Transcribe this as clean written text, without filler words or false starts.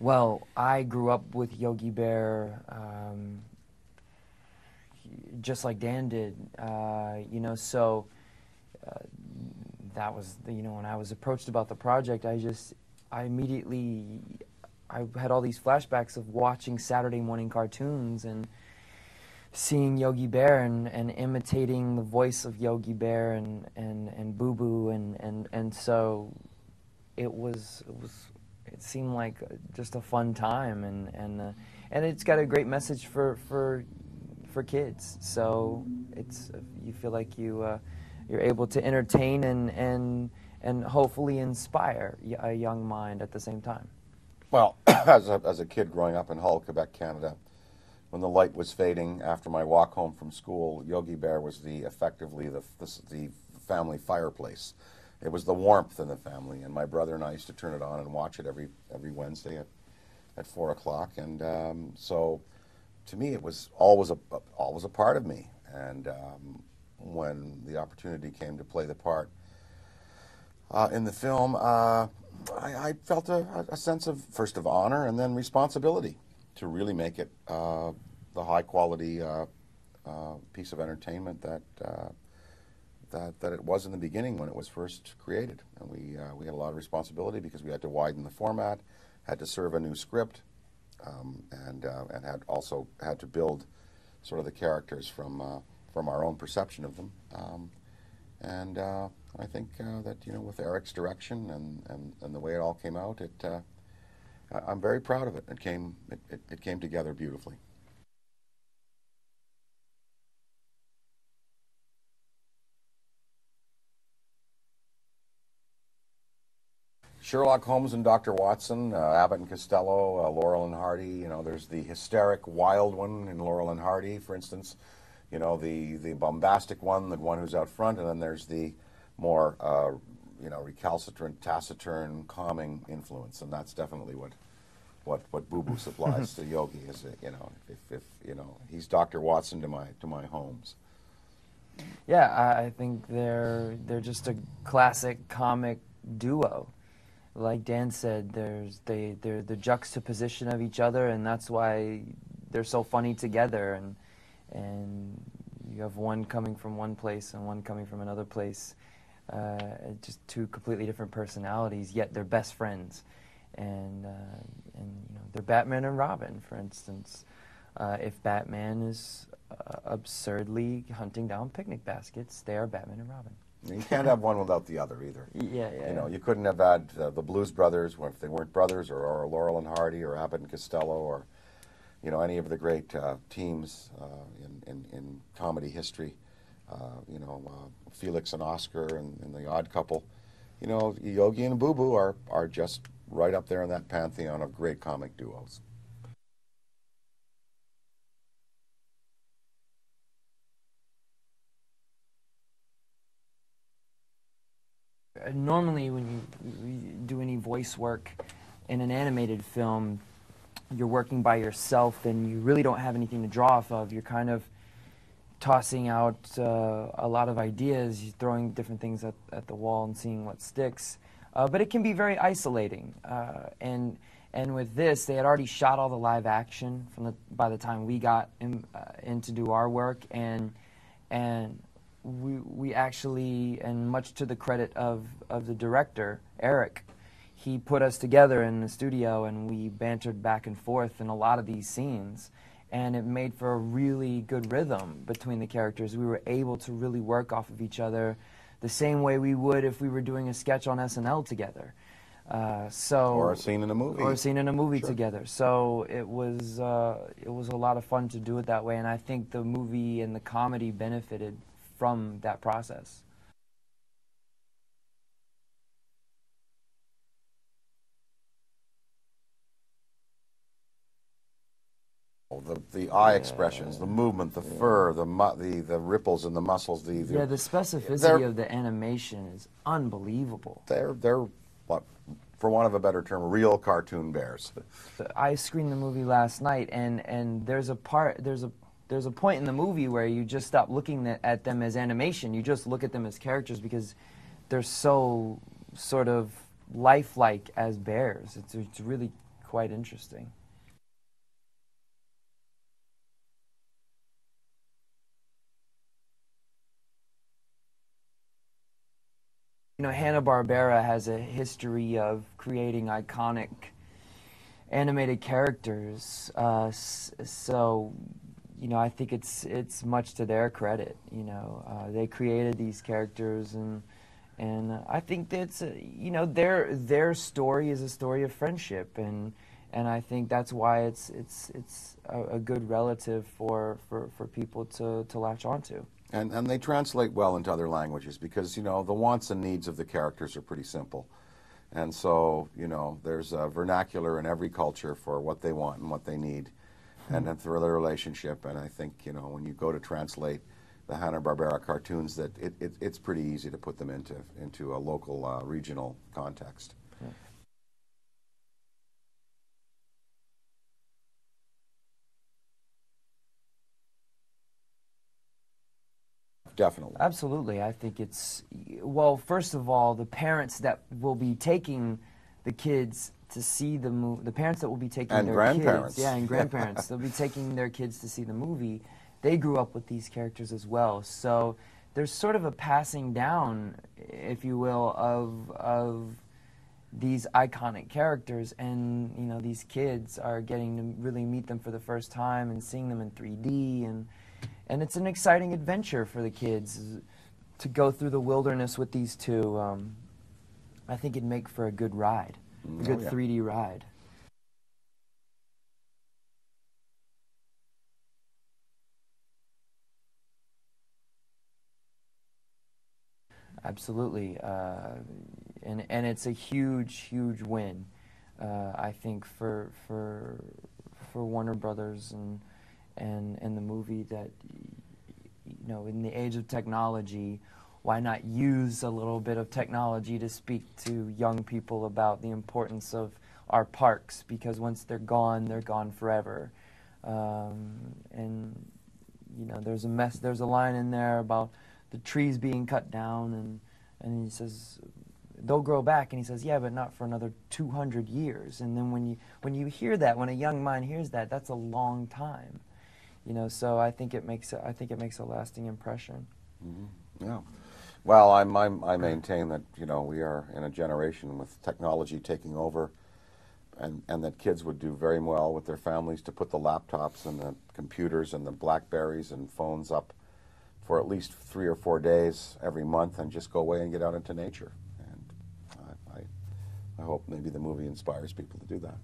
Well, I grew up with Yogi Bear, just like Dan did, you know, so that was, you know, when I was approached about the project, I immediately, I had all these flashbacks of watching Saturday morning cartoons and seeing Yogi Bear and imitating the voice of Yogi Bear and Boo Boo and so it seemed like just a fun time and it's got a great message for kids. So it's you feel like you're able to entertain and hopefully inspire a young mind at the same time. Well, as a kid growing up in Hull, Quebec, Canada, when the light was fading after my walk home from school, Yogi Bear was effectively the family fireplace. It was the warmth in the family, and my brother and I used to turn it on and watch it every Wednesday at 4 o'clock. And so, to me, it was always a part of me. And when the opportunity came to play the part in the film, I felt a sense of, first of honor and then responsibility to really make it the high quality piece of entertainment that it was in the beginning when it was first created. And we had a lot of responsibility because we had to widen the format, had to serve a new script, and had also had to build sort of the characters from our own perception of them. And I think that, you know, with Eric's direction and the way it all came out, I'm very proud of it. It came together beautifully. Sherlock Holmes and Dr. Watson, Abbott and Costello, Laurel and Hardy. You know, there's the hysteric, wild one in Laurel and Hardy, for instance. You know, the bombastic one, the one who's out front, and then there's the more, you know, recalcitrant, taciturn, calming influence, and that's definitely what Boo Boo supplies to Yogi. Is you know, if you know, he's Dr. Watson to my Holmes. Yeah, I think they're just a classic comic duo. Like Dan said, they're the juxtaposition of each other, and that's why they're so funny together. And you have one coming from one place and one coming from another place, just two completely different personalities, yet they're best friends. And you know, they're Batman and Robin, for instance. If Batman is absurdly hunting down picnic baskets, they are Batman and Robin. You can't have one without the other either. Yeah. You know, you couldn't have had the Blues Brothers if they weren't brothers, or Laurel and Hardy, or Abbott and Costello, or, you know, any of the great teams in comedy history. You know, Felix and Oscar and the Odd Couple. You know, Yogi and Boo Boo are just right up there in that pantheon of great comic duos. Normally, when you do any voice work in an animated film, you're working by yourself and you really don't have anything to draw off of. You're kind of tossing out a lot of ideas, you're throwing different things at the wall and seeing what sticks. But it can be very isolating. And with this, they had already shot all the live action by the time we got in to do our work, and we actually, and much to the credit of the director, Eric, he put us together in the studio and we bantered back and forth in a lot of these scenes, and it made for a really good rhythm between the characters. We were able to really work off of each other the same way we would if we were doing a sketch on SNL together. Or a scene in a movie. Or a scene in a movie Sure. together. So it was a lot of fun to do it that way, and I think the movie and the comedy benefited from that process. The eye expressions, the movement, the fur, the ripples in the muscles. The specificity of the animation is unbelievable. They're what, for want of a better term, real cartoon bears. I screened the movie last night, and there's a point in the movie where you just stop looking at them as animation. You just look at them as characters because they're so sort of lifelike as bears. It's really quite interesting. You know, Hanna-Barbera has a history of creating iconic animated characters, so you know, I think it's much to their credit. You know, they created these characters, and I think that's you know, their story is a story of friendship, and I think that's why it's a good relative for people to latch onto. And they translate well into other languages because, you know, the wants and needs of the characters are pretty simple. And so, you know, there's a vernacular in every culture for what they want and what they need, and then through their relationship. And I think, you know, when you go to translate the Hanna-Barbera cartoons, that it's pretty easy to put them into a local, regional context. Yeah. Definitely. Absolutely. I think it's, well, first of all, the parents that will be taking the kids to see the movie, the parents that will be taking And their grandparents. kids, yeah, and grandparents, they'll be taking their kids to see the movie, they grew up with these characters as well. So there's sort of a passing down, if you will, of these iconic characters, and you know, these kids are getting to really meet them for the first time and seeing them in 3D, and it's an exciting adventure for the kids to go through the wilderness with these two. I think it'd make for a good ride, a good 3D ride. Absolutely, and it's a huge win. I think for Warner Brothers and the movie, that, you know, in the age of technology, why not use a little bit of technology to speak to young people about the importance of our parks, because once they're gone forever. And you know, there's a line in there about the trees being cut down, and he says they'll grow back, and he says, yeah, but not for another 200 years. And then when you hear that, when a young mind hears that, that's a long time. You know, so I think it makes a lasting impression. Mm-hmm. Yeah. Well, I maintain that, you know, we are in a generation with technology taking over, and that kids would do very well with their families to put the laptops and the computers and the Blackberries and phones up for at least 3 or 4 days every month and just go away and get out into nature. And I hope maybe the movie inspires people to do that.